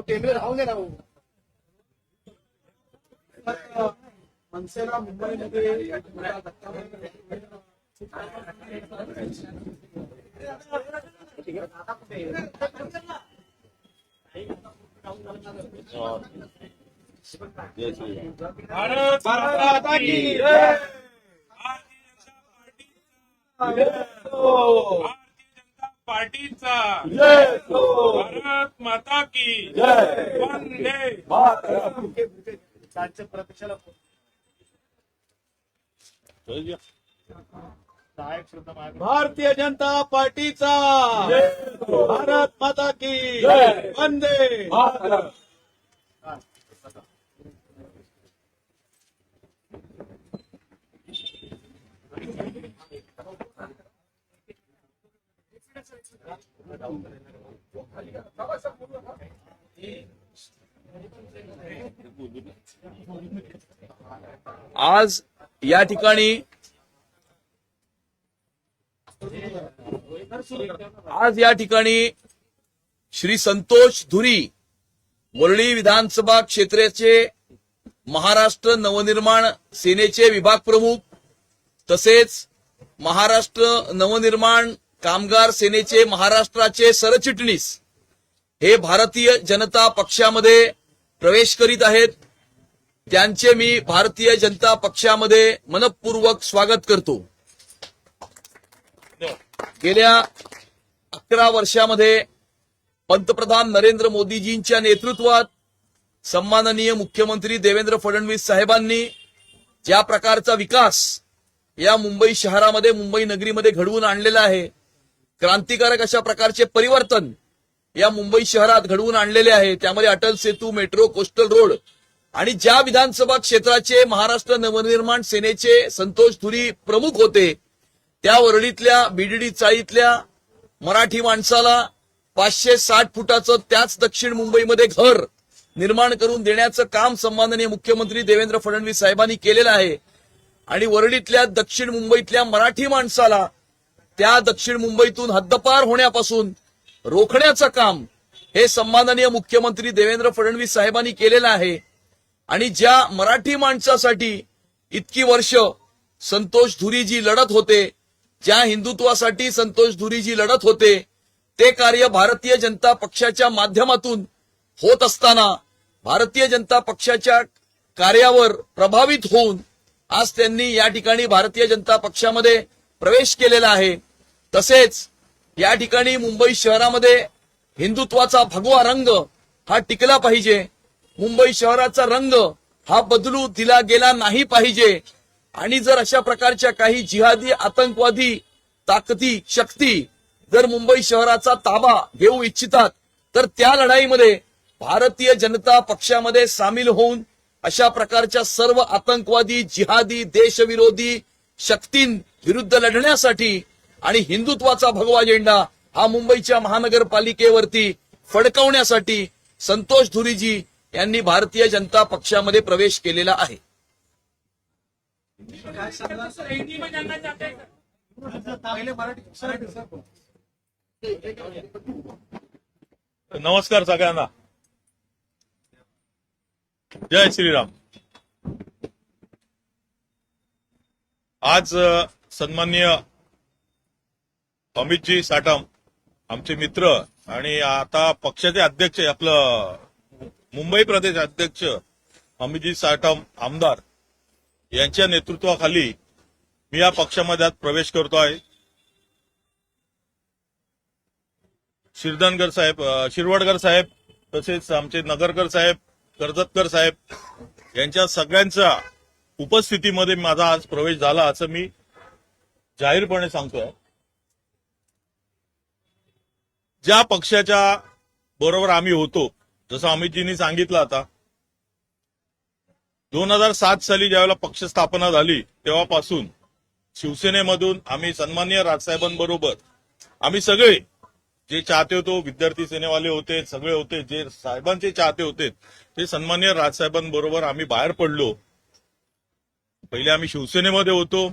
टेंबले राहून दे ना भाऊ. मनसेला मुंबईमध्ये भारत माता की जय. भारतीय जनता पार्टीचा भारत माता की जय. वंदे मातरम. प्रतीक्षेला भारतीय जनता पार्टीचा भारत माता की वंदे मातरम. आज या ठिकाणी श्री संतोष धुरी वरळी विधानसभा क्षेत्राचे महाराष्ट्र नवनिर्माण सेनेचे विभाग प्रमुख तसेच महाराष्ट्र नवनिर्माण कामगार सेनेचे महाराष्ट्राचे सरचिटणीस हे भारतीय जनता पक्षामध्ये प्रवेश करीत आहेत. त्यांचे मी भारतीय जनता पक्षामध्ये मनपूर्वक स्वागत करतो. गेल्या 11 वर्षामध्ये पंतप्रधान नरेंद्र मोदीजींच्या नेतृत्वात सन्माननीय मुख्यमंत्री देवेंद्र फडणवीस साहेबांनी ज्या प्रकारचा विकास या मुंबई शहरामध्ये मुंबई नगरीमध्ये घडवून आणलेला आहे, क्रांतिकारक अशा प्रकारचे परिवर्तन या मुंबई शहरात घडवून आणलेले आहे. त्यामध्ये Atal Setu, metro, coastal road आणि ज्या विधानसभा क्षेत्राचे महाराष्ट्र नवनिर्माण सेनेचे संतोष धुरी प्रमुख होते त्या वरळीतल्या बीडीडी चाळीतल्या मराठी माणसाला 560 फुटाचं त्याच दक्षिण मुंबईमध्ये घर निर्माण करून देण्याचं काम सन्माननीय मुख्यमंत्री देवेंद्र फडणवीस साहेबांनी केलेलं आहे. आणि वरळीतल्या दक्षिण मुंबईतल्या मराठी माणसाला त्या दक्षिण मुंबईतून हद्दपार होण्यापासून रोखण्याचं काम हे सन्माननीय मुख्यमंत्री देवेंद्र फडणवीस साहेबांनी केलेलं आहे. आणि ज्या मराठी माणसासाठी इतकी वर्ष संतोष धुरीजी लढत होते, ज्या हिंदुत्वासाठी संतोष धुरीजी लढत होते, ते कार्य भारतीय जनता पक्षाच्या माध्यमातून होत असताना भारतीय जनता पक्षाच्या कार्यावर प्रभावित होऊन आज त्यांनी या ठिकाणी भारतीय जनता पक्षामध्ये प्रवेश केलेला आहे. तसेच या ठिकाणी मुंबई शहरामध्ये हिंदुत्वाचा भगवा रंग हा टिकला पाहिजे. मुंबई शहराचा रंग हा बदलू दिला गेला नाही पाहिजे. आणि जर अशा प्रकारच्या काही जिहादी आतंकवादी ताकदी शक्ती जर मुंबई शहराचा ताबा घेऊ इच्छितात तर त्या लढाईमध्ये भारतीय जनता पक्षामध्ये सामील होऊन अशा प्रकारच्या सर्व आतंकवादी जिहादी देशविरोधी शक्तींविरुद्ध लढण्यासाठी आणि हिंदुत्वाचा भगवा झेंडा हा मुंबईच्या महानगरपालिकेवरती फडकवण्यासाठी संतोष धुरीजी यांनी भारतीय जनता पक्षामध्ये प्रवेश केलेला आहे. नमस्कार सगळ्यांना. जय श्रीराम. आज सन्माननीय अमितजी साटम आमचे मित्र आणि आता पक्षाचे अध्यक्ष आपलं मुंबई प्रदेश अध्यक्ष अमितजी साटम आमदार यांच्या नेतृत्वाखाली मी या पक्षामध्ये आज प्रवेश करतो आहे. शिरवडकर साहेब तसेच आमचे नगरकर साहेब, कर्जतकर साहेब यांच्या सगळ्यांच्या उपस्थितीमध्ये माझा आज प्रवेश झाला असं मी जाहीरपणे सांगतोय. ज्या पक्षाच्या बरोबर आम्ही होतो, जसं अमितजींनी सांगितलं, आता 2007 साली ज्यावेळेला पक्ष स्थापना झाली तेव्हापासून शिवसेनेमधून आम्ही सन्माननीय राजसाहेबांबरोबर आम्ही सगळे जे चाहते होतो, विद्यार्थी सेनेवाले होते, सगळे होते, जे साहेबांचे चाहते होते ते सन्माननीय राजसाहेबांबरोबर आम्ही बाहेर पडलो. पहिले आम्ही शिवसेनेमध्ये होतो,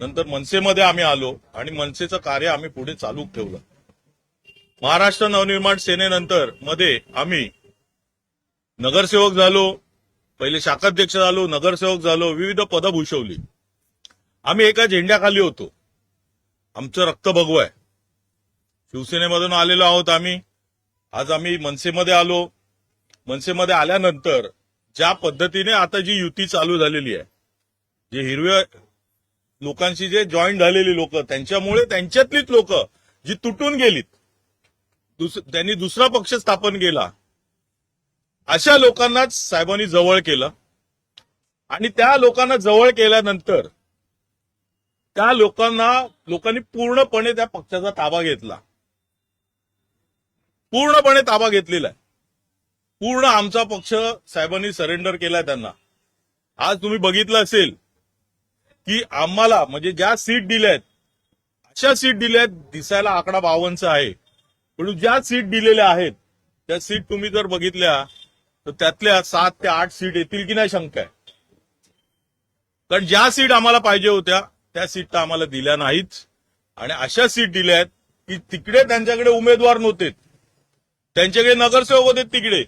नंतर मनसेमध्ये आम्ही आलो आणि मनसेचं कार्य आम्ही पुढे चालू ठेवलं. महाराष्ट्र नवनिर्माण सेनेनंतर मध्ये आम्ही नगरसेवक झालो, पहिले शाखाध्यक्ष झालो, नगरसेवक झालो, विविध पदं भूषवली. आम्ही एका झेंड्याखाली होतो. आमचं रक्त भगवं आहे. शिवसेनेमधून आलेलो आहोत आम्ही. आज आम्ही मनसेमध्ये आलो. मनसेमध्ये आल्यानंतर ज्या पद्धतीने आता जी युती चालू झालेली आहे, जे हिरव्या लोकांशी जे जॉईन झालेली लोक, त्यांच्यामुळे त्यांच्यातलीच लोक जी तुटून गेलीत, त्यांनी दुसरा पक्ष स्थापन केला, अशा लोकांनाच साहेबांनी जवळ केलं. आणि त्या लोकांना जवळ केल्यानंतर त्या लोकांनी पूर्णपणे त्या पक्षाचा ताबा घेतला. पूर्णपणे ताबा घेतलेला आहे. पूर्ण आमचा पक्ष साहेबांनी सरेंडर केलाय त्यांना. आज तुम्ही बघितलं असेल की आम्हाला म्हणजे ज्या सीट दिल्यात, अशा सीट दिल्यात, दिसायला आकडा 52 आहे, पण ज्या सीट दिलेल्या आहेत त्या सीट तुम्ही जर बघितल्या तर त्यातल्या 7 ते 8 सीट येतील की नाही शंका आहे. कारण ज्या सीट आम्हाला पाहिजे होत्या त्या सीट तर आम्हाला दिल्या नाहीत. आणि अशा सीट दिल्या आहेत की तिकडे त्यांच्याकडे उमेदवार नव्हते, त्यांच्याकडे नगरसेवक होते तिकडे,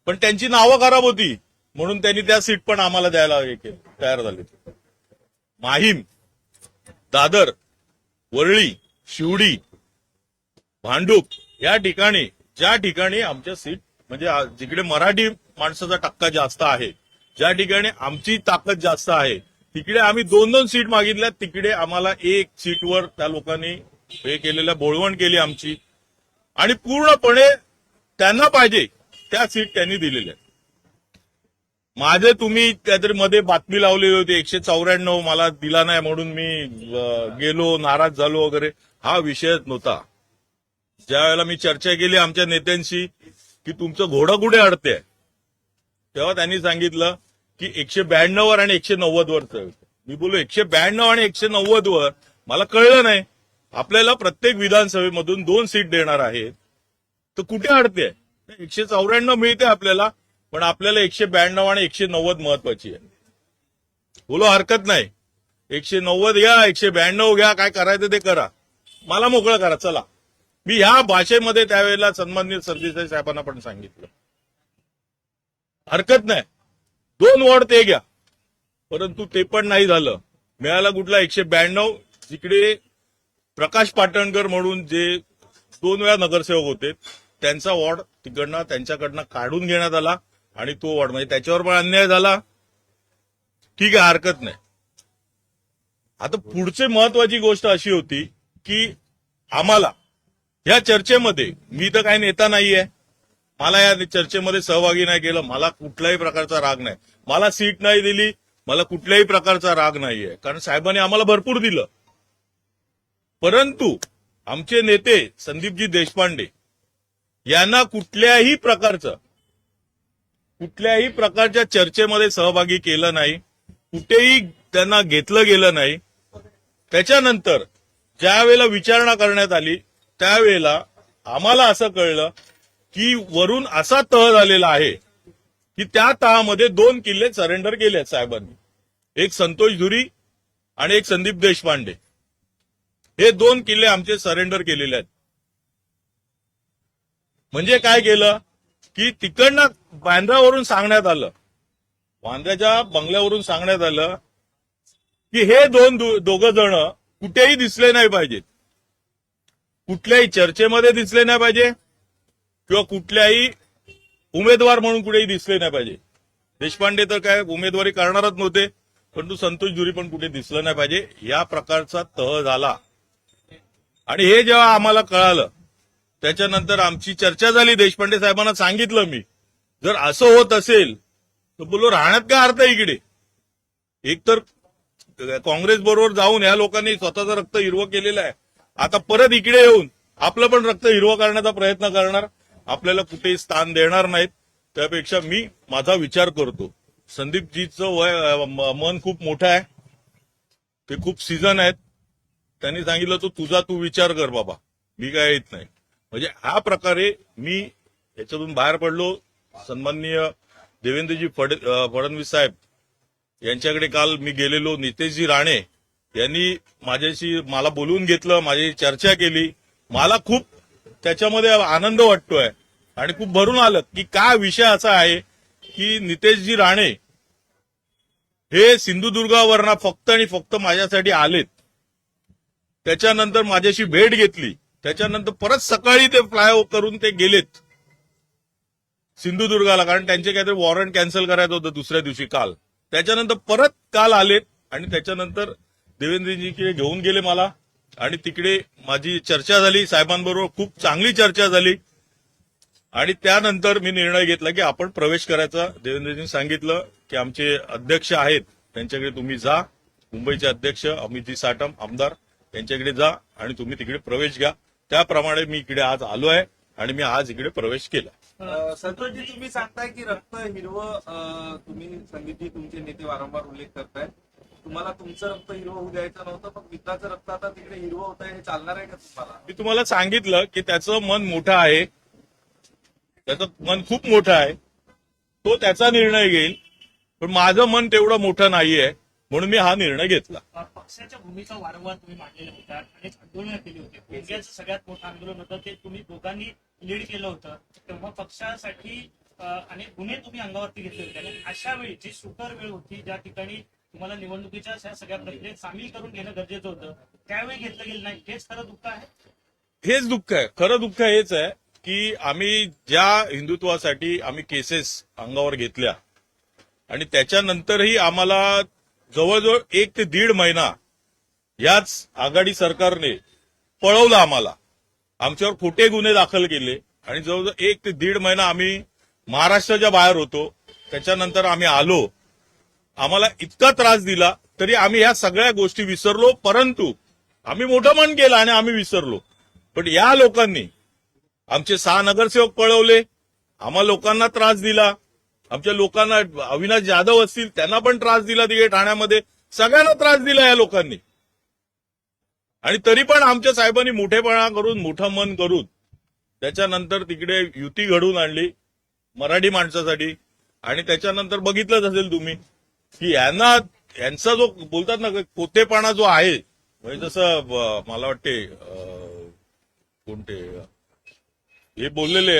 पण त्यांची नावं खराब होती म्हणून त्यांनी त्या सीट पण आम्हाला द्यायला तयार झाले. माहीम, दादर, वरळी, शिवडी, भांडूप या ठिकाणी, ज्या ठिकाणी आमच्या सीट म्हणजे जिकडे मराठी माणसाचा टक्का जास्त आहे, ज्या ठिकाणी आमची ताकद जास्त आहे, तिकडे आम्ही 2-2 सीट मागितल्या. तिकडे आम्हाला 1 सीटवर त्या लोकांनी हे केलेलं, बोळवण केली आमची. आणि पूर्णपणे त्यांना पाहिजे त्या सीट त्यांनी दिलेल्या. माझे तुम्ही काहीतरी मध्ये बातमी लावलेली होती 194 मला दिला नाही म्हणून मी गेलो, नाराज झालो वगैरे. हा विषयच नव्हता. ज्या वेळेला मी चर्चा केली आमच्या नेत्यांशी की तुमचं घोडं कुठे अडते, तेव्हा त्यांनी सांगितलं की 192 वर आणि 190 वर. मी बोललो 192 आणि 190 वर मला कळलं नाही. आपल्याला प्रत्येक विधानसभेमधून 2 सीट देणार आहेत तर कुठे अडते? 194 मिळते आपल्याला, पण आपल्याला 192 आणि 190 महत्वाची आहे. बोलो हरकत नाही, 190 घ्या, 192 घ्या, काय करायचं ते करा, मला मोकळं करा, चला. मी ह्या भाषेमध्ये त्यावेळेला सन्माननीय सरदेसाई साहेबांना पण सांगितलं, हरकत नाही, 2 वॉर्ड ते घ्या. परंतु ते पण नाही झालं. मिळाला कुठला 192, जिकडे प्रकाश पाटणकर म्हणून जे 2 वेळा नगरसेवक होते त्यांचा वॉर्ड तिकडनं त्यांच्याकडनं काढून घेण्यात आला आणि तो वॉर्ड म्हणजे त्याच्यावर पण अन्याय झाला. ठीक आहे, हरकत नाही. आता पुढची महत्वाची गोष्ट अशी होती की आम्हाला या चर्चेमध्ये, मी तर काही नेता नाहीये, मला या चर्चेमध्ये सहभागी नाही केलं, मला कुठल्याही प्रकारचा राग नाही. मला सीट नाही दिली, मला कुठल्याही प्रकारचा राग नाहीये, कारण साहेबांनी आम्हाला भरपूर दिलं. परंतु आमचे नेते संदीपजी देशपांडे यांना कुठल्याही प्रकारच्या चर्चेमध्ये सहभागी केलं नाही, कुठेही त्यांना घेतलं गेलं नाही. त्याच्यानंतर ज्या वेळेला विचारणा करण्यात आली त्यावेळेला आम्हाला असं कळलं की वरून असा तह झालेला आहे की त्या तहामध्ये 2 किल्ले सरेंडर केले आहेत साहेबांनी. एक संतोष धुरी आणि एक संदीप देशपांडे. हे 2 किल्ले आमचे सरेंडर केलेले आहेत. म्हणजे काय केलं की तिकडनं बांद्रावरून सांगण्यात आलं, बांद्र्याच्या बंगल्यावरून सांगण्यात आलं की हे दोघं जण कुठेही दिसले नाही पाहिजेत, कुठल्याही चर्चेमध्ये दिसले नाही पाहिजे किंवा कुठल्याही उमेदवार म्हणून कुठेही दिसले नाही पाहिजे. देशपांडे तर काय उमेदवारी करणारच नव्हते, परंतु संतोष धुरी पण कुठे दिसलं नाही पाहिजे, या प्रकारचा तह झाला. आणि हे जेव्हा आम्हाला कळालं त्याच्यानंतर आमची चर्चा झाली. देशपांडे साहेबांना सांगितलं मी, जर असं होत असेल तर बोलो राहण्यात काय अर्थ आहे इकडे. एकतर काँग्रेस बरोबर जाऊन या लोकांनी स्वतःचं रक्त हिरवं केलेलं आहे, आता परत इकडे येऊन आपलं पण रक्त हिरवं करण्याचा प्रयत्न करणार, आपल्याला कुठेही स्थान देणार नाहीत. त्यापेक्षा मी माझा विचार करतो. संदीपजीचं मन खूप मोठं आहे, ते खूप सीझन आहेत. त्यांनी सांगितलं तू विचार कर बाबा, मी काय येत नाही. म्हणजे हा प्रकारे मी याच्यातून बाहेर पडलो. सन्माननीय देवेंद्रजी फडणवीस साहेब यांच्याकडे काल मी गेलेलो. नितेशजी राणे यांनी मला बोलवून घेतलं, माझी चर्चा केली. मला खूप त्याच्यामध्ये आनंद वाटतोय आणि खूप भरून आलं की काय विषय असा आहे की नितेशजी राणे हे सिंधुदुर्गावरनं फक्त आणि फक्त माझ्यासाठी आलेत. त्याच्यानंतर माझ्याशी भेट घेतली. त्याच्यानंतर परत सकाळी ते फ्लायओव्हर करून ते गेलेत सिंधुदुर्गाला, कारण त्यांचे काहीतरी वॉरंट कॅन्सल करायचं होतं दुसऱ्या दिवशी काल. त्याच्यानंतर परत काल आलेत आणि त्याच्यानंतर देवेंद्रजीकडे घेऊन गेले मला आणि तिकडे माझी चर्चा झाली साहेबांबरोबर. खूप चांगली चर्चा झाली आणि त्यानंतर मी निर्णय घेतला की आपण प्रवेश करायचा. देवेंद्रजींनी सांगितलं की आमचे अध्यक्ष आहेत त्यांच्याकडे तुम्ही जा, मुंबईचे अध्यक्ष अमितजी साटम आमदार यांच्याकडे जा आणि तुम्ही तिकडे प्रवेश घ्या. त्याप्रमाणे मी इकडे आज आलो आहे आणि मी आज इकडे प्रवेश केला. संतोषजी, तुम्ही सांगताय की रक्त हिरवं, तुम्ही संगीतजी तुमचे नेते वारंवार उल्लेख करताय, तुम्हाला तुमचं रक्त हिरवं होऊ द्यायचं नव्हतं, पण मित्राचं रक्त आता तिकडे हिरवं होत आहे, हे चालणार आहे का तुम्हाला? मी तुम्हाला सांगितलं की त्याचं मन मोठं आहे, त्याचं मन खूप मोठं आहे, तो त्याचा निर्णय घेईल. पण माझं मन तेवढं मोठं नाहीये म्हणून मी हा निर्णय घेतला. पक्षाच्या भूमिका वारंवार तुम्ही मांडलेल्या होत्या, अनेक आंदोलनं केली होती. इंडियाचं सगळ्यात मोठं आंदोलन होतं ते तुम्ही दोघांनी लीड केलं होतं. तेव्हा पक्षासाठी अनेक गुन्हे तुम्ही अंगावरती घेतले होते आणि अशा वेळी जी सुकर वेळ होती, ज्या ठिकाणी तुम्हाला निवडणुकीच्या सगळ्या प्रक्रियेत सामील करून घेणं गरजेचं होतं, त्यावेळी घेतलं गेलं नाही. हेच खरं दुःख आहे. हेच दुःख आहे, खरं दुःख हेच आहे की आम्ही ज्या हिंदुत्वासाठी आम्ही केसेस अंगावर घेतल्या आणि त्याच्यानंतरही आम्हाला जवळजवळ 1 ते 1.5 महिना याच आघाडी सरकारने पळवलं. आम्हाला आमच्यावर खोटे गुन्हे दाखल केले आणि जवळजवळ 1 ते 1.5 महिना आम्ही महाराष्ट्राच्या बाहेर होतो. त्याच्यानंतर आम्ही आलो. आम्हाला इतका त्रास दिला तरी आम्ही या सगळ्या गोष्टी विसरलो. परंतु आम्ही मोठं मन केलं आणि आम्ही विसरलो. पण या लोकांनी आमचे 6 नगरसेवक पळवले, आम्हा लोकांना त्रास दिला. आमच्या लोकांना अविनाश जाधव असतील त्यांना पण त्रास दिला तिकडे ठाण्यामध्ये. सगळ्यांना त्रास दिला या लोकांनी. आणि तरी पण आमच्या साहेबांनी मोठेपणा करून मोठं मन करून त्याच्यानंतर तिकडे युती घडवून आणली मराठी माणसासाठी. आणि त्याच्यानंतर बघितलंच असेल तुम्ही की यांचा जो बोलतात ना कोतेपणा जो आहे, म्हणजे जसं मला वाटते कोणते हे बोललेले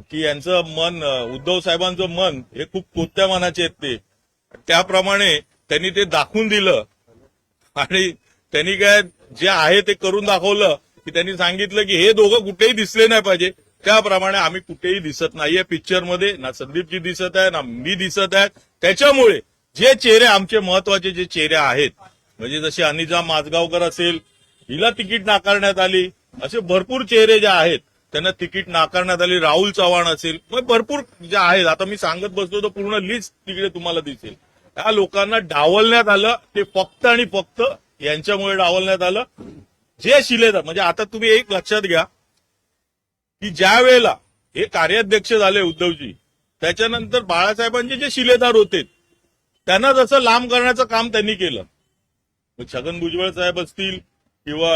की यांचं मन, उद्धव साहेबांचं मन हे खूप कोत्या मनाचे आहेत ते. त्याप्रमाणे त्यांनी ते दाखवून दिलं आणि त्यांनी काय जे आहे ते करून दाखवलं की त्यांनी सांगितलं की हे दोघं कुठेही दिसले नाही पाहिजे. त्याप्रमाणे आम्ही कुठेही दिसत नाहीये पिक्चरमध्ये, ना संदीपजी दिसत आहे ना मी दिसत आहे. त्याच्यामुळे जे चेहरे आमचे महत्वाचे जे चेहरे आहेत, म्हणजे जसे अनिजा माजगावकर असेल, हिला तिकीट नाकारण्यात आली, असे भरपूर चेहरे जे आहेत त्यांना तिकीट नाकारण्यात आली. राहुल चव्हाण असेल, मग भरपूर जे आहेत, आता मी सांगत बसलो तर पूर्ण लिस्ट तिकडे तुम्हाला दिसेल. या लोकांना डावलण्यात आलं. ते फक्त आणि फक्त यांच्यामुळे डावलण्यात आलं. जे शिलेदार, म्हणजे आता तुम्ही एक लक्षात घ्या की ज्या वेळेला हे कार्याध्यक्ष झाले उद्धवजी, त्याच्यानंतर बाळासाहेबांचे जे शिलेदार होते त्यांना जसं लांब करण्याचं काम त्यांनी केलं. छगन भुजबळ साहेब असतील किंवा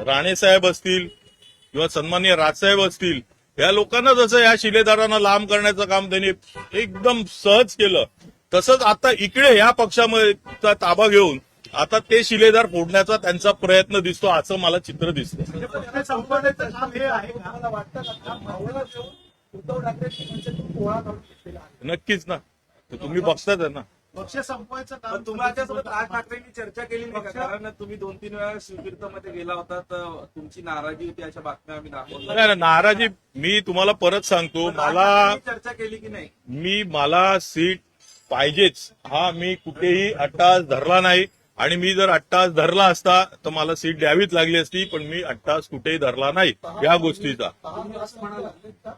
राणे साहेब असतील किंवा सन्माननीय राजसाहेब असतील, या लोकांना जसं या शिलेदारांना लांब करण्याचं काम त्यांनी एकदम सहज केलं, तसंच आता इकडे या पक्षामध्ये ताबा घेऊन आता ते शिलेदार फोडण्याचा त्यांचा प्रयत्न दिसतो, असं मला चित्र दिसतं. पक्ष संपवण्याचं काम हे आहे का? मला वाटतं का भावना देऊन उद्धव ठाकरेंनी पक्षातून पोळा काढून घेतलेला आहे. नक्कीच ना, तर तुम्ही बघताच आहे ना. पक्ष संपवायचं काम पण तुमच्यासोबत राज ठाकरेंनी चर्चा केली नाही का? कारण तुम्ही 2-3 वेळा शिवतीर्थमध्ये गेला होता, तर तुमची नाराजी होती, अशा बातम्या आम्ही दाखवल्या. नाही, नाराजी मी तुम्हाला परत सांगतो, पण राज मला ठाकरेंनी चर्चा केली की नाही? मला सीट पाहिजेच. हा मी कुठेही अट्टास धरला नाही आणि मी जर अट्टास धरला असता तर मला सीट द्यावीच लागली असती, पण मी अट्टास कुठेही धरला नाही या गोष्टीचा. तुम्ही असं म्हणाला का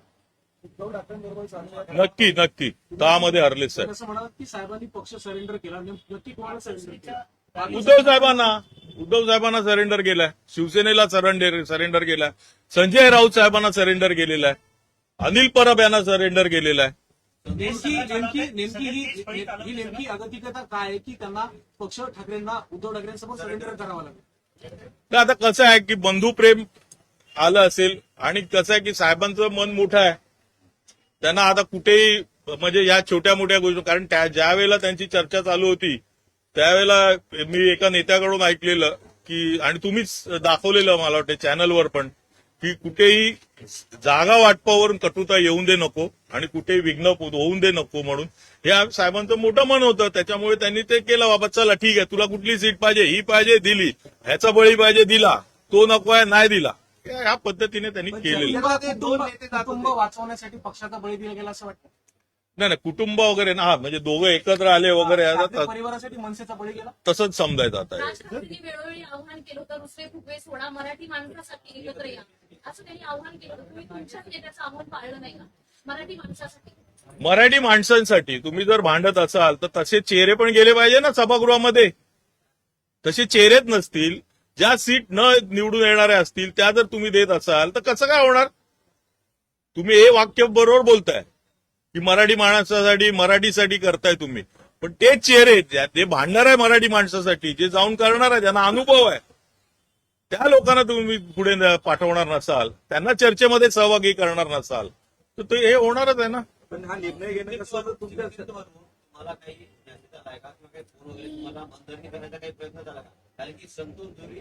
उद्धव ठाकरेंबरोबर चालू नक्की नक्की त्यामध्ये हरले साहेब. असं म्हणाला की साहेबांनी पक्ष सरेंडर केला, नक्की कोणाला सरेंडर केला? उद्धव साहेबांना सरेंडर केलाय, शिवसेनेला सरेंडर केलाय, संजय राऊत साहेबांना सरेंडर केलेला आहे, अनिल परब यांना सरेंडर केलेला आहे. ही नेमकी अगतिकता काय आहे की त्यांना पक्ष ठाकरेंना उद्धव ठाकरेंसमोर सरेंडर करावं लागेल? तर आता कसं आहे की बंधुप्रेम आलं असेल आणि कसं आहे की साहेबांचं मन मोठं आहे, त्यांना आता कुठेही म्हणजे या छोट्या मोठ्या गोष्टी, कारण ज्या वेळेला त्यांची चर्चा चालू होती त्यावेळेला मी एका नेत्याकडून ऐकलेलं की, आणि तुम्हीच दाखवलेलं मला वाटतं चॅनलवर पण, की कुठेही जागा वाटपावरून कटुता येऊन दे नको आणि कुठेही विघ्न होऊन दे नको म्हणून हे साहेबांचं मोठं मन होतं. त्याच्यामुळे त्यांनी ते केलं, बाबा चला ठीक आहे, तुला कुठली सीट पाहिजे, ही पाहिजे दिली, ह्याचा बळी पाहिजे दिला, तो नको आहे नाही दिला, ह्या पद्धतीने त्यांनी केलेलं. ते दोन नेते जात कुटुंब होते. वाचवण्यासाठी पक्षाचा बळी दिला गेला असं वाटतं. नाही कुटुंब वगैरे ना, म्हणजे दोघं एकत्र आले वगैरे ठाकरे परिवारासाठी मनसेचा बळी गेला. तसंच समजायचं आता हे. राज ठाकरेंनी वेळोवेळी आव्हान केलं होतं, रुसवे फुगवे सोडा, मराठी माणसासाठी एकत्र या, असं त्यांनी आव्हान केलं होतं. तुम्ही तुमच्याच नेत्याचं आव्हान पाळलं नाही का मराठी माणसासाठी? मराठी माणसांसाठी तुम्ही जर भांडत असाल तर तसे चेहरे पण गेले पाहिजे ना सभागृहामध्ये. तसे चेहरेच नसतील, ज्या सीट न निवडून येणाऱ्या असतील त्या जर तुम्ही देत असाल तर कसं काय होणार? तुम्ही हे वाक्य बरोबर बोलताय की मराठी माणसासाठी मराठीसाठी करताय तुम्ही, पण तेच चेहरे ते भांडणार आहे मराठी माणसासाठी, जे जाऊन करणार आहे, ज्यांना अनुभव आहे, त्या लोकांना तुम्ही पुढे पाठवणार नसाल, त्यांना चर्चेमध्ये सहभागी करणार नसाल तर ते हे होणारच आहे ना. पण हा निर्णय घेणं कसं होतं तुमच्या तुम्हाला काही मेसेज आलाय का किंवा काही फोन वगैरे तुम्हाला मनधरणी करण्याचा काही प्रयत्न झाला का? कारण की संतोष धुरी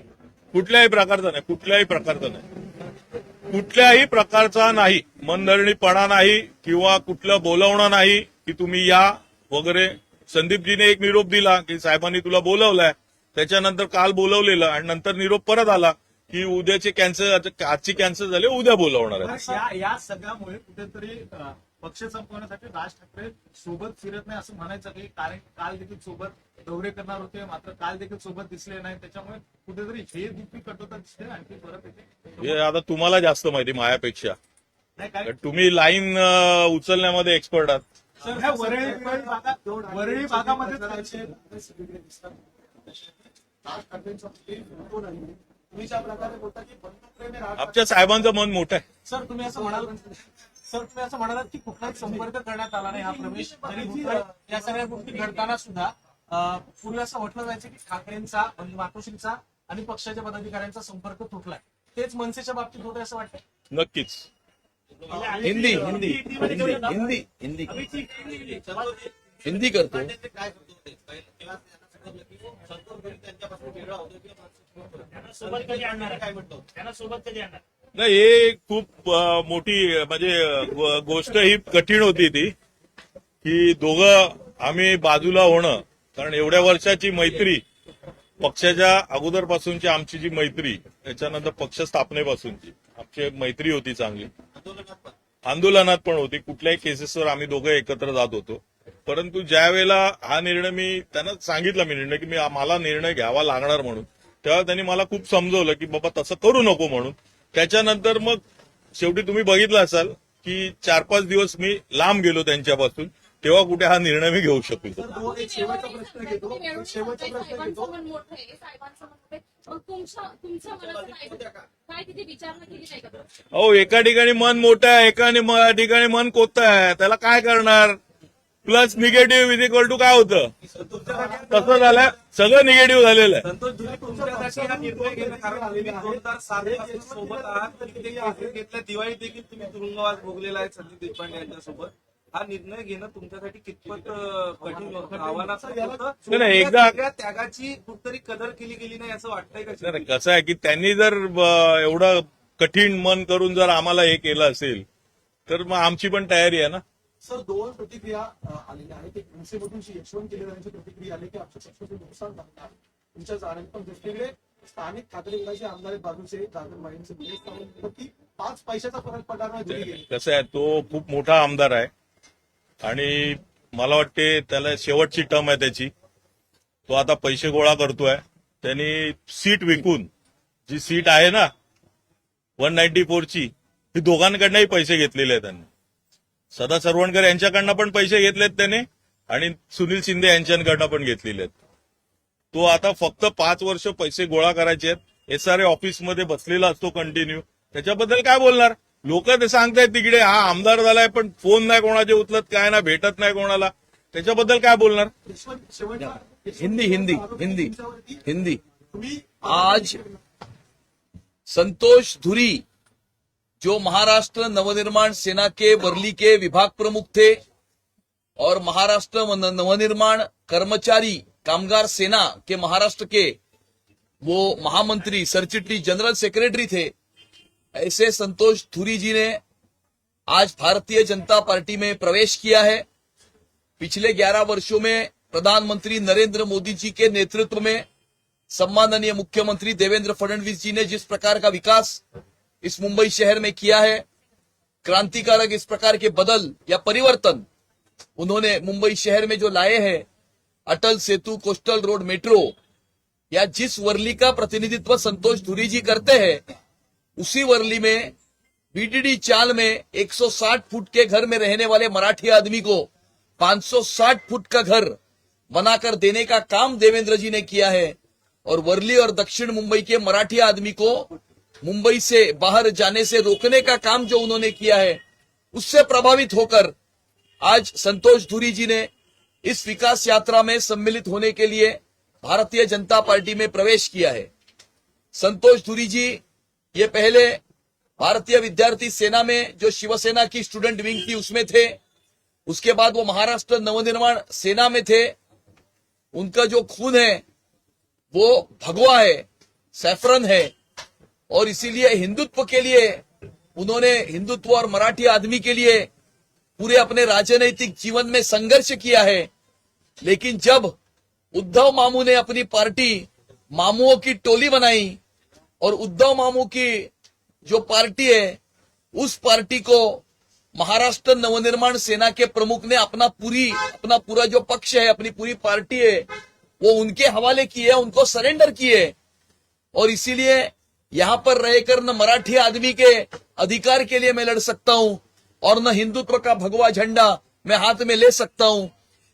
कुठल्याही प्रकारचा नाही, कुठल्याही प्रकारचा नाही, कुठल्याही प्रकारचा नाही, मनधरणीपणा नाही किंवा कुठलं बोलवणं नाही की तुम्ही या वगैरे. संदीपजीने एक निरोप दिला की साहेबांनी तुला बोलवलंय, त्याच्यानंतर काल बोलवलेलं आणि नंतर निरोप परत आला की उद्याचे कॅन्सल, आजची कॅन्सल झाली, उद्या बोलवणार आहे. या सगळ्यामुळे कुठेतरी पक्ष संपवण्यासाठी राज ठाकरे सोबत फिरत नाही असं म्हणायचं की, कारण काल देखील सोबत दौरे करणार होते, मात्र काल देखील सोबत दिसले नाही, त्याच्यामुळे कुठेतरी हे दुःखी कटोता दिसते आणखी परत येते. हे आता तुम्हाला जास्त माहिती माझ्यापेक्षा, नाही काय कारण तुम्ही लाईन उचलण्यामध्ये एक्सपर्ट आहात. सर, ह्या वरळी भागामध्ये जायचे राज ठाकरेंचा फोटो नाही. तुम्ही ज्या प्रकारे बोलता की बंधुप्रेमी राज आमच्या साहेबांचं मन मोठं आहे. सर तुम्ही असं म्हणालात की कुठलाच संपर्क करण्यात आला नाही हा प्रवेश जरी होतोय. या सगळ्या गोष्टी घडताना सुद्धा पूर्वी असं म्हटलं जायचं की ठाकरेंचा आणि मातोश्रीचा आणि पक्षाच्या पदाधिकाऱ्यांचा संपर्क तुटलाय. तेच मनसेच्या बाबतीत होतंय असं वाटतं. नक्कीच. हिंदी हिंदी हिंदी हिंदी हिंदी करतो. काय करतो ते तेव्हा त्यांना समजलं की संतोष धुरी त्यांच्यापासून वेगळा होतो किंवा त्यांना सोबत कधी आणणार काय म्हणतो त्यांना सोबत कधी आणणार? नाही हे खूप मोठी म्हणजे गोष्ट ही कठीण होती ती, की दोघं आम्ही बाजूला होणं, कारण एवढ्या वर्षाची मैत्री, पक्षाच्या अगोदरपासूनची आमची जी मैत्री, त्याच्यानंतर पक्ष स्थापनेपासूनची आमची मैत्री होती चांगली, आंदोलनात पण होती, कुठल्याही केसेसवर आम्ही दोघं एकत्र जात होतो. परंतु ज्या वेळेला हा निर्णय, मी त्यांना सांगितलं निर्णय की मला निर्णय घ्यावा लागणार म्हणून, तेव्हा त्यांनी मला खूप समजवलं की बाबा तसं करू नको म्हणून. त्याच्यानंतर मग शेवटी तुम्ही बघितलं असाल की 4-5 दिवस मी लांब गेलो त्यांच्यापासून, तेव्हा कुठे हा निर्णय मी घेऊ शकलो. एक शेवटचा प्रश्न घेतो. शेवटचा प्रश्न घेतो. साहेबांचं मन मोठं आहे, साहेबांचं मन मोठं आहे. मग तुमचं मनाचं काय काय तिथे विचारणा केली नाही का? अहो, एका ठिकाणी मन मोठं आहे, एका ठिकाणी मन कोतं आहे, त्याला काय करणार? Plus negative is equal to काय होतं, तसं झालं, सगळं निगेटिव्ह झालेलं आहे. संतोष धुरी तुमच्यासाठी हा निर्णय घेणं, कारण तुम्ही 2007 पासून सोबत आहात, कित्येक केसेस घेतल्या, दिवाळीत देखील तुम्ही तुरुंगवास भोगलेला आहे संदीप देशपांडे यांच्यासोबत. हा निर्णय घेणं तुमच्यासाठी कितपत कठीण होतं, आव्हानात्मक होतं? नाही, एकदा त्या त्यागाची कुठतरी कदर केली गेली नाही असं वाटतंय का? नाही, कसं आहे की त्यांनी जर एवढं कठीण मन करून जर आम्हाला हे केलं असेल तर मग आमची पण तयारी आहे ना. सर, 2 प्रतिक्रिया आलेल्या आहेत. एक मनसेमधून यशवंत केलेकर यांची प्रतिक्रिया आली की आमच्या पक्षाचं नुकसान झालं आहे तुमच्या जाण्यात, पण दुसरीकडे स्थानिक ठाकरे गटाचे आमदार बाजूचे दादर माहीमचे की 5 पैशाचा फरक पडणार नाही दोन्ही गेले. कसं आहे, तो खूप मोठा आमदार आहे आणि मला वाटते त्याला शेवटची टर्म आहे त्याची. तो आता पैसे गोळा करतोय. त्यांनी सीट विकून, जी सीट आहे ना 194ची, ही दोघांकडनंही पैसे घेतलेले आहेत त्यांनी. सदा सरवणकर यांच्याकडनं पण पैसे घेतलेत त्याने आणि सुनील शिंदे यांच्याकडनं पण घेतलेले आहेत. तो आता फक्त 5 वर्ष पैसे गोळा करायचे आहेत. SRA ऑफिसमध्ये बसलेला असतो कंटिन्यू. त्याच्याबद्दल काय बोलणार? लोक ते सांगतायत तिकडे हा आमदार झालाय पण फोन नाही कोणाचे उचलत, काय ना, भेटत नाही कोणाला, त्याच्याबद्दल काय बोलणार? हिंदी हिंदी हिंदी हिंदी आज संतोष धुरी जो महाराष्ट्र नवनिर्माण सेना के वर्ली के विभाग प्रमुख थे और महाराष्ट्र नवनिर्माण कर्मचारी कामगार सेना के महाराष्ट्र के वो महामंत्री सरचिटनी जनरल सेक्रेटरी थे, ऐसे संतोष धुरी जी ने आज भारतीय जनता पार्टी में प्रवेश किया है। पिछले 11 वर्षों में प्रधानमंत्री नरेंद्र मोदी जी के नेतृत्व में सम्माननीय मुख्यमंत्री देवेंद्र फडणवीस जी ने जिस प्रकार का विकास इस मुंबई शहर में किया है, क्रांतिकारक इस प्रकार के बदल या परिवर्तन उन्होंने मुंबई शहर में जो लाए हैं, Atal Setu, coastal road, metro, या जिस वर्ली का प्रतिनिधित्व संतोष धुरी जी करते हैं, उसी वर्ली में बीटीडी चाल में 160 फुट के घर में रहने वाले मराठी आदमी को 560 फुट का घर बनाकर देने का काम देवेंद्र जी ने किया है। और वर्ली और दक्षिण मुंबई के मराठी आदमी को मुंबई से बाहर जाने से रोकने का काम जो उन्होंने किया है, उससे प्रभावित होकर आज संतोष धुरी जी ने इस विकास यात्रा में सम्मिलित होने के लिए भारतीय जनता पार्टी में प्रवेश किया है। संतोष धुरी जी ये पहले भारतीय विद्यार्थी सेना में जो शिवसेना की स्टूडेंट विंग थी उसमें थे, उसके बाद वो महाराष्ट्र नवनिर्माण सेना में थे। उनका जो खून है वो भगवा है, सैफरन है, और इसीलिए हिंदुत्व के लिए उन्होंने हिंदुत्व और मराठी आदमी के लिए पूरे अपने राजनीतिक जीवन में संघर्ष किया है। लेकिन जब उद्धव मामू ने अपनी पार्टी मामुओं की टोली बनाई और उद्धव मामू की जो पार्टी है उस पार्टी को महाराष्ट्र नवनिर्माण सेना के प्रमुख ने अपना पूरा जो पक्ष है, अपनी पूरी पार्टी है, वो उनके हवाले की है, उनको सरेंडर किए। और इसीलिए यहां पर रहकर न मराठी आदमी के अधिकार के लिए मैं लड़ सकता हूं और न हिंदुत्व का भगवा झंडा मैं हाथ में ले सकता हूं।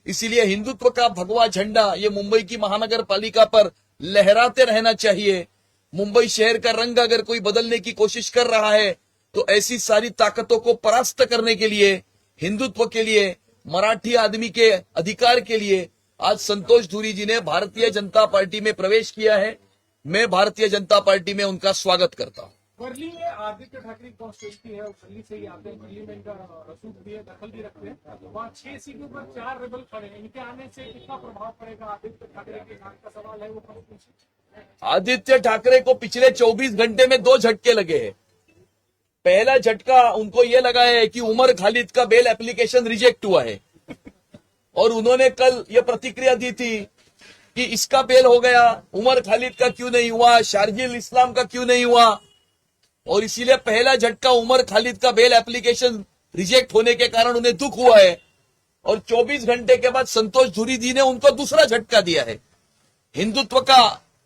इसीलिए हिंदुत्व का भगवा झंडा ये मुंबई की महानगर पालिका पर लहराते रहना चाहिए। मुंबई शहर का रंग अगर कोई बदलने की कोशिश कर रहा है तो ऐसी सारी ताकतों को परास्त करने के लिए, हिंदुत्व के लिए, मराठी आदमी के अधिकार के लिए आज संतोष धुरी जी ने भारतीय जनता पार्टी में प्रवेश किया है। मैं भारतीय जनता पार्टी में उनका स्वागत करता हूं। वर्ली में आदित्य ठाकरे की कॉन्स्टिट्यूंसी है, वर्ली से ही आते हैं, वर्ली में इनका रसूख भी है, दखल भी रखते हैं। वहाँ 6 सीटों पर 4 रेबल खड़े हैं, इनके आने से कितना प्रभाव पड़ेगा? आदित्य ठाकरे के नाम का सवाल है, वो आदित्य ठाकरे को पिछले 24 घंटे में 2 झटके लगे हैं। पहला झटका उनको ये लगा है कि उमर खालिद का बेल एप्लीकेशन रिजेक्ट हुआ है और उन्होंने कल ये प्रतिक्रिया दी थी कि इसका बेल हो गया, उमर खालिद का क्यों नहीं हुआ, शारजिल इस्लाम का क्यों नहीं हुआ। और इसीलिए पहला झटका उमर खालिद का बेल एप्लीकेशन रिजेक्ट होने के कारण उन्हें दुख हुआ है। और 24 घंटे के बाद संतोष धुरी जी ने उनको दूसरा झटका दिया है। हिंदुत्व का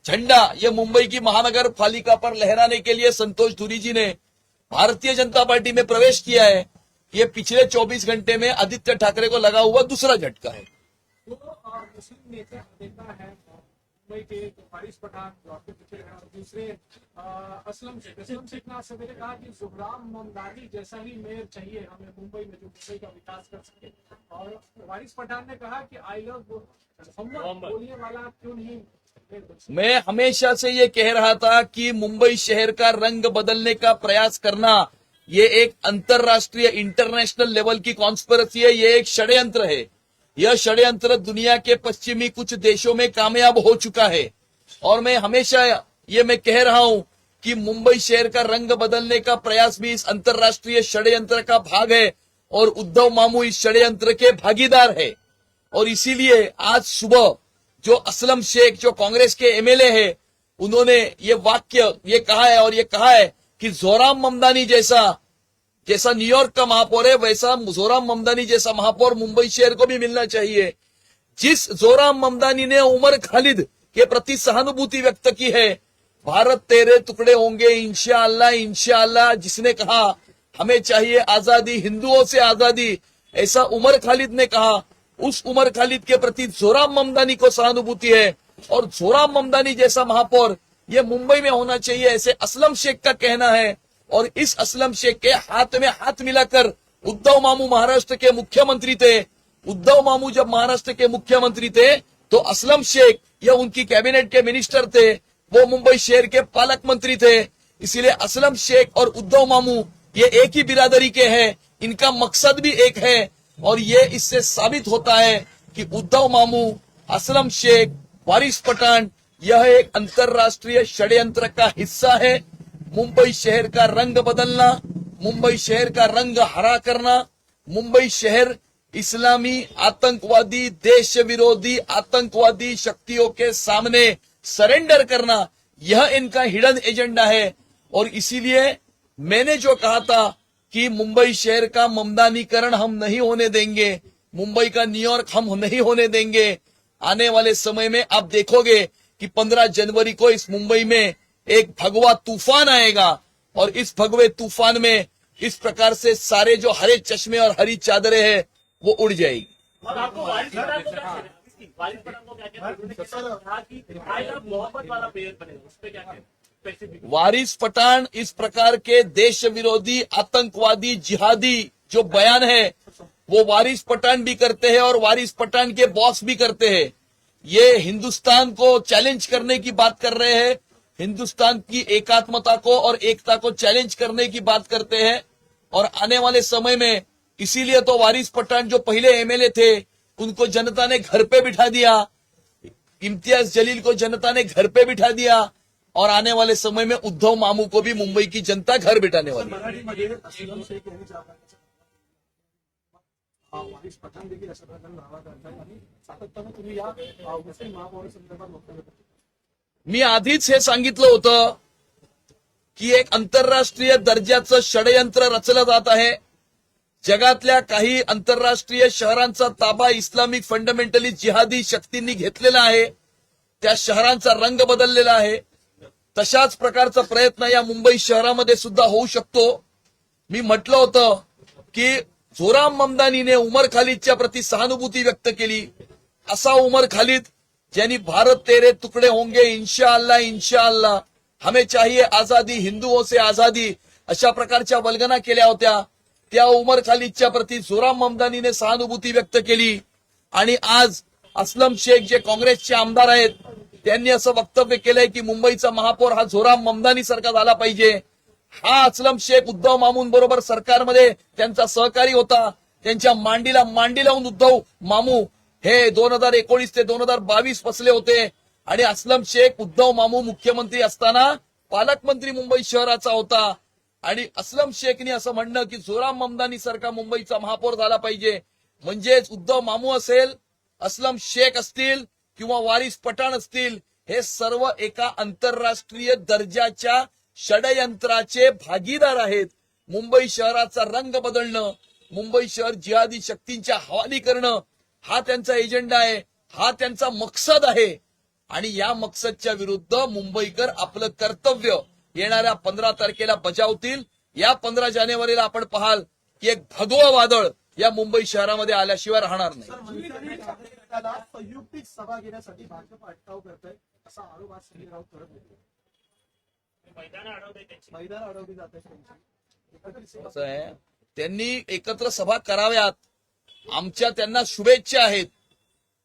झंडा ये मुंबई की महानगर पालिका पर लहराने के लिए संतोष धुरी जी ने भारतीय जनता पार्टी में प्रवेश किया है। ये पिछले 24 घंटे में आदित्य ठाकरे को लगा हुआ दूसरा झटका है। मुस्लिम नेता है मुंबई के फारिस पठान, दूसरे असलम शेख ने आज सवेरे कहा कि जुबरान ममदानी जैसा ही मेयर चाहिए हमें मुंबई में, जो मुंबई का विकास कर सके। और फारिस पठान ने कहा कि आई लव बोलने वाला क्यों नहीं। मैं हमेशा से ये कह रहा था कि मुंबई शहर का रंग बदलने का प्रयास करना ये एक अंतरराष्ट्रीय इंटरनेशनल लेवल की कॉन्स्पिरेसी है, ये एक षड्यंत्र है। यह षड्यंत्र दुनिया के पश्चिमी कुछ देशों में कामयाब हो चुका है और मैं हमेशा ये मैं कह रहा हूं कि मुंबई शहर का रंग बदलने का प्रयास भी इस अंतरराष्ट्रीय षड्यंत्र का भाग है और उद्धव मामू इस षड्यंत्र के भागीदार है। और इसीलिए आज सुबह जो असलम शेख, जो कांग्रेस के एमएलए है, उन्होंने ये वाक्य ये कहा है और ये कहा है कि जोराम ममदानी जैसा न्यूयॉर्क का महापौर है वैसा जोराम ममदानी जैसा महापौर मुंबई शहर को भी मिलना चाहिए। जिस जोराम ममदानी ने उमर खालिद के प्रति सहानुभूति व्यक्त की है, भारत तेरे टुकड़े होंगे इंशाअल्लाह इंशाअल्लाह, जिसने कहा हमें चाहिए आजादी, हिंदुओं से आजादी, ऐसा उमर खालिद ने कहा, उस उमर खालिद के प्रति जोराम ममदानी को सहानुभूति है। और जोराम ममदानी जैसा महापौर ये मुंबई में होना चाहिए, ऐसे असलम शेख का कहना है। और इस असलम शेख के हाथ में हाथ मिलाकर उद्धव मामू महाराष्ट्र के मुख्यमंत्री थे। उद्धव मामू जब महाराष्ट्र के मुख्यमंत्री थे तो असलम शेख या उनकी कैबिनेट के मिनिस्टर थे, वो मुंबई शहर के पालक मंत्री थे। इसीलिए असलम शेख और उद्धव मामू ये एक ही बिरादरी के हैं, इनका मकसद भी एक है। और ये इससे साबित होता है कि उद्धव मामू असलम शेख, वारिस पठान, यह एक अंतर्राष्ट्रीय षड्यंत्र का हिस्सा है। मुंबई शहर का रंग बदलना, मुंबई शहर का रंग हरा करना, मुंबई शहर इस्लामी आतंकवादी देश विरोधी आतंकवादी शक्तियों के सामने सरेंडर करना, यह इनका हिडन एजेंडा है। और इसीलिए मैंने जो कहा था कि मुंबई शहर का ममदानीकरण हम नहीं होने देंगे, मुंबई का न्यूयॉर्क हम नहीं होने देंगे। आने वाले समय में आप देखोगे कि 15 जनवरी को इस मुंबई में एक भगवा तूफान आएगा और इस भगवे तूफान में इस प्रकार से सारे जो हरे चश्मे और हरी चादरें हैं वो उड़ जाएगी। और आपको वारिस पठान को क्या कहना है? वारिस पठान को क्या कहना है? उन्होंने कहा कि आई लव मोहब्बत वाला प्लेयर बनेगा, उस पर क्या कहना है? स्पेसिफिक वारिस पठान इस प्रकार के देश विरोधी आतंकवादी जिहादी जो बयान है वो वारिस पठान भी करते हैं और वारिस पठान के बॉस भी करते हैं। ये हिंदुस्तान को चैलेंज करने की बात कर रहे हैं, हिंदुस्तान की एकात्मता को और एकता को चैलेंज करने की बात करते हैं। और आने वाले समय में इसीलिए तो वारिस पठान जो पहले एमएलए थे उनको जनता ने घर पे बिठा दिया, इम्तियाज जलील को जनता ने घर पे बिठा दिया और आने वाले समय में उद्धव मामू को भी मुंबई की जनता घर बिठाने वाली है। मराठीमध्ये अस्लम शेख यांनी ज्या प्रकारचं वारिस पठाण देखील अशा प्रकारे दावा करतायत आणि सातत्यानं तुम्ही या मुस्लिम महापौर संदर्भात वक्तव्य करता। मी आधीच हे सांगितलं होतं की एक आंतरराष्ट्रीय दर्जाचं षडयंत्र रचलं जात आहे। जगातल्या काही आंतरराष्ट्रीय शहरांचा ताबा इस्लामिक फंडामेंटलिस्ट जिहादी शक्तींनी घेतलेला आहे, त्या शहरांचा रंग बदललेला आहे। तशाच प्रकारचा प्रयत्न या मुंबई शहरामध्ये सुद्धा होऊ शकतो। मी म्हटलं होतं की जोराम ममदानीने उमर खालिदच्या प्रति सहानुभूती व्यक्त केली, असा उमर खालिद ज्यांनी भारत तेरे टुकड़े होंगे इंशाअल्लाह इंशाअल्लाह, हमें चाहिए आजादी, हिंदुओं से आजादी, अशा प्रकारच्या वल्गना केल्या होत्या। त्या उमर खालिदच्या प्रति जोराम ममदानीने सहानुभूती व्यक्त केली आणि आज असलम शेख जे काँग्रेसचे आमदार आहेत त्यांनी असं वक्तव्य केलंय की मुंबईचा महापौर हा जोराम ममदानी सारखा झाला पाहिजे। हा असलम शेख उद्धव मामूंबरोबर सरकारमध्ये त्यांचा सहकारी होता, त्यांच्या मांडीला मांडी लावून उद्धव मामू हे 2019 ते 2022 बसले होते आणि असलम शेख उद्धव मामू मुख्यमंत्री असताना पालकमंत्री मुंबई शहराचा होता आणि असलम शेखनी असं म्हणणं की जोराम ममदानी सारखा मुंबईचा महापौर झाला पाहिजे, म्हणजेच उद्धव मामू असेल, असलम शेख असतील किंवा वारिस पठाण असतील, हे सर्व एका आंतरराष्ट्रीय दर्जाच्या षडयंत्राचे भागीदार आहेत। मुंबई शहराचा रंग बदलणं, मुंबई शहर जिहादी शक्तींच्या हवाली करणं हा त्यांचा एजेंडा आहे, हा त्यांचा मकसद आहे आणि या मकसदच्या विरुद्ध मुंबईकर आपलं कर्तव्य येणाऱ्या 15 तारखेला बजावतील। या 15 जानेवारीला आपण पाहाल की एक भगवं वादळ या मुंबई शहरामध्ये आल्याशिवाय राहणार नाही। मंत्री ठाकरे गटाला संयुक्तिक सभा घेण्यासाठी भाजप अटकाव करत आहे असा आरोप आज संजय राऊत करत होते। मैदान अडवते त्याची मैदान अडवली जात आहे त्यांची एकत्रित सभा असं आहे, त्यांनी एकत्र सभा कराव्यात, आमच्या त्यांना शुभेच्छा आहेत,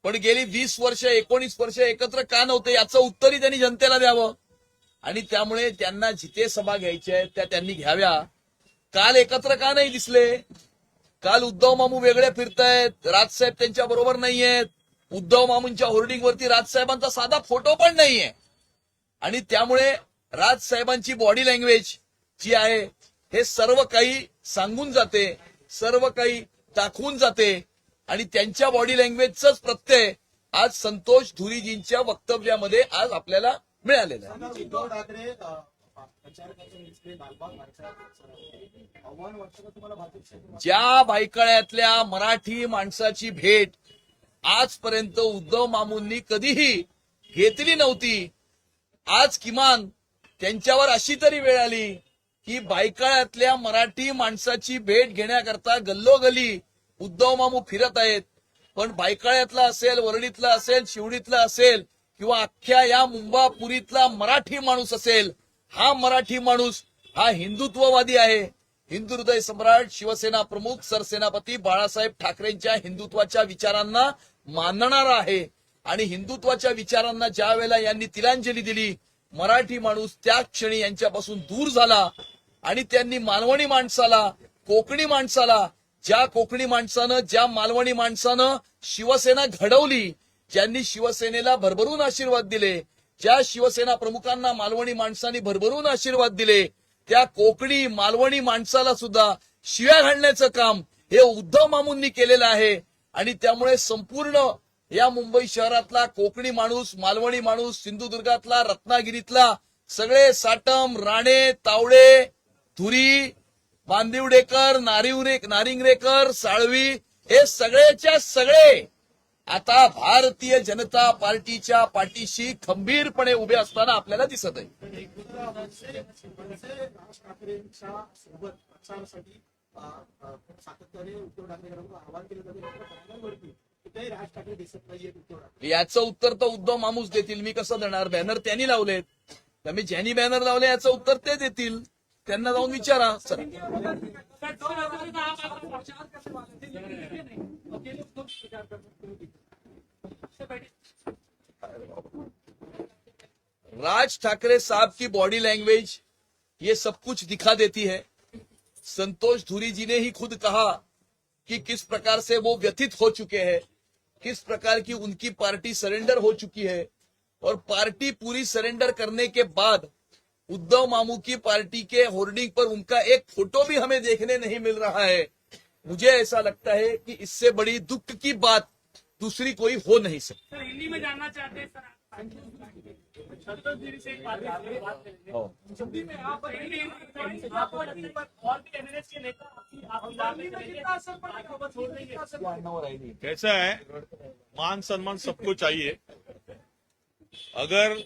पण गेली 20 वर्ष 19 वर्ष एकत्र का नव्हते याचं उत्तरही त्यांनी जनतेला द्यावं आणि त्यामुळे त्यांना जिथे सभा घ्यायच्या आहेत त्या त्यांनी घ्याव्या। काल एकत्र का नाही दिसले? काल उद्धव मामू वेगळे फिरतायत, राजसाहेब त्यांच्या बरोबर नाहीयेत, उद्धव मामूंच्या होर्डिंगवरती राजसाहेबांचा साधा फोटो पण नाहीये आणि त्यामुळे राजसाहेबांची बॉडी लँग्वेज जी आहे हे सर्व काही सांगून जाते, सर्व काही दाखवून जाते आणि त्यांच्या बॉडी लँग्वेजचाच प्रत्यय आज संतोष धुरीजींच्या वक्तव्यामध्ये आज आपल्याला मिळालेला आहे। उद्धव ठाकरे प्रचार करताना दिसले लालबाग माणसाला आव्हान वाटतं का तुम्हाला भाजपच्या? ज्या भायखळ्यातल्या मराठी माणसाची भेट आजपर्यंत उद्धव मामूंनी कधीही घेतली नव्हती, आज किमान त्यांच्यावर अशी तरी वेळ आली की भायखळ्यातल्या मराठी माणसाची भेट घेण्याकरता गल्लोगल्ली उद्धव मामू फिरत आहेत। पण भायखळ्यातला असेल, वरळीतला असेल, शिवडीतला असेल किंवा अख्ख्या या मुंबापुरीतला मराठी माणूस असेल, हा मराठी माणूस हा हिंदुत्ववादी आहे। हिंदू हृदय सम्राट शिवसेना प्रमुख सरसेनापती बाळासाहेब ठाकरेंच्या हिंदुत्वाच्या विचारांना मानणारा आहे आणि हिंदुत्वाच्या विचारांना ज्या वेळेला यांनी तिलांजली दिली, मराठी माणूस त्या क्षणी यांच्यापासून दूर झाला आणि त्यांनी मालवणी माणसाला, कोकणी माणसाला, ज्या कोकणी माणसानं, ज्या मालवणी माणसानं शिवसेना घडवली, ज्यांनी शिवसेनेला भरभरून आशीर्वाद दिले, ज्या शिवसेना प्रमुखांना मालवणी माणसांनी भरभरून आशीर्वाद दिले, त्या कोकणी मालवणी माणसाला सुद्धा शिव्या घालण्याचं काम हे उद्धव मामूंनी केलेलं आहे. आणि त्यामुळे संपूर्ण या मुंबई शहरातला कोकणी माणूस, मालवणी माणूस, सिंधुदुर्गातला, रत्नागिरीतला सगळे साटम, राणे, तावडे, धुरी, बांदिवडेकर, नारिंगरेकर, साळवी हे सगळेच्या सगळे आता भारतीय जनता पार्टीच्या पाठीशी खंबीरपणे उभे असताना आपल्याला दिसत आहे. राज ठाकरेंच्या सोबत प्रचारासाठी सातत्याने उद्धव ठाकरेंकडून आवाहन केलं जाते. बॅनरवरती कुठेही राज ठाकरे दिसत नाहीये उद्धव ठाकरे. याचं उत्तर तर उद्धव मामूस देतील, मी कसं देणार? बॅनर त्यांनी लावलेत, त्यामुळे ज्यांनी बॅनर लावले याचं उत्तर ते देतील. त्यांना जाऊन विचारा. सर राज ठाकरे साहब की बॉडी लैंग्वेज ये सब कुछ दिखा देती है. संतोष धुरी जी ने ही खुद कहा कि किस प्रकार से वो व्यथित हो चुके हैं, किस प्रकार की उनकी पार्टी सरेंडर हो चुकी है. और पार्टी पूरी सरेंडर करने के बाद उद्धव मामू की पार्टी के होर्डिंग पर उनका एक फोटो भी हमें देखने नहीं मिल रहा है. मुझे ऐसा लगता है कि इससे बड़ी दुख की बात दूसरी कोई हो नहीं सकती. सर हिंदी में जानना चाहते हैं सर, संतोष जी से एक बात करेंगे. हिंदी में आप और भी एमएनएस के नेता कैसा है, मान सम्मान सबको चाहिए. अगर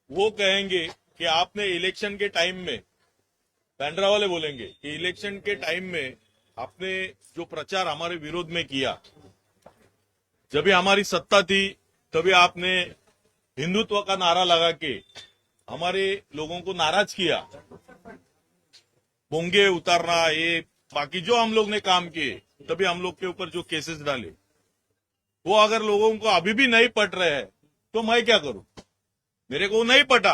वो कहेंगे कि आपने इलेक्शन के टाइम में, बैंड्रा वाले बोलेंगे कि इलेक्शन के टाइम में आपने जो प्रचार हमारे विरोध में किया, जब भी हमारी सत्ता थी तभी आपने हिंदुत्व का नारा लगा के हमारे लोगों को नाराज किया, बोंगे उतारना, ये बाकी जो हम लोग ने काम किए, तभी हम लोग के ऊपर जो केसेस डाले, वो अगर लोगों को अभी भी नहीं पट रहे हैं तो मैं क्या करूं? मेरे को नहीं पटा.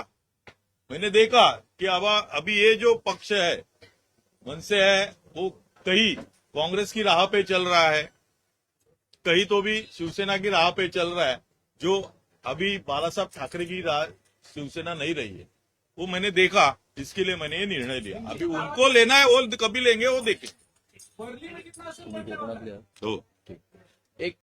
मैंने देखा कि अब अभी ये जो पक्ष है, मनसे है, वो कहीं कांग्रेस की राह पे चल रहा है, कहीं तो भी शिवसेना की राह पे चल रहा है, जो अभी बाला साहब ठाकरे की राह शिवसेना नहीं रही है. वो मैंने देखा, जिसके लिए मैंने ये निर्णय लिया. अभी उनको लेना है, वो कभी लेंगे वो देखें. वर्ली में कितना असर तुम्ही पडला? कोकणातले आहात? हो. एक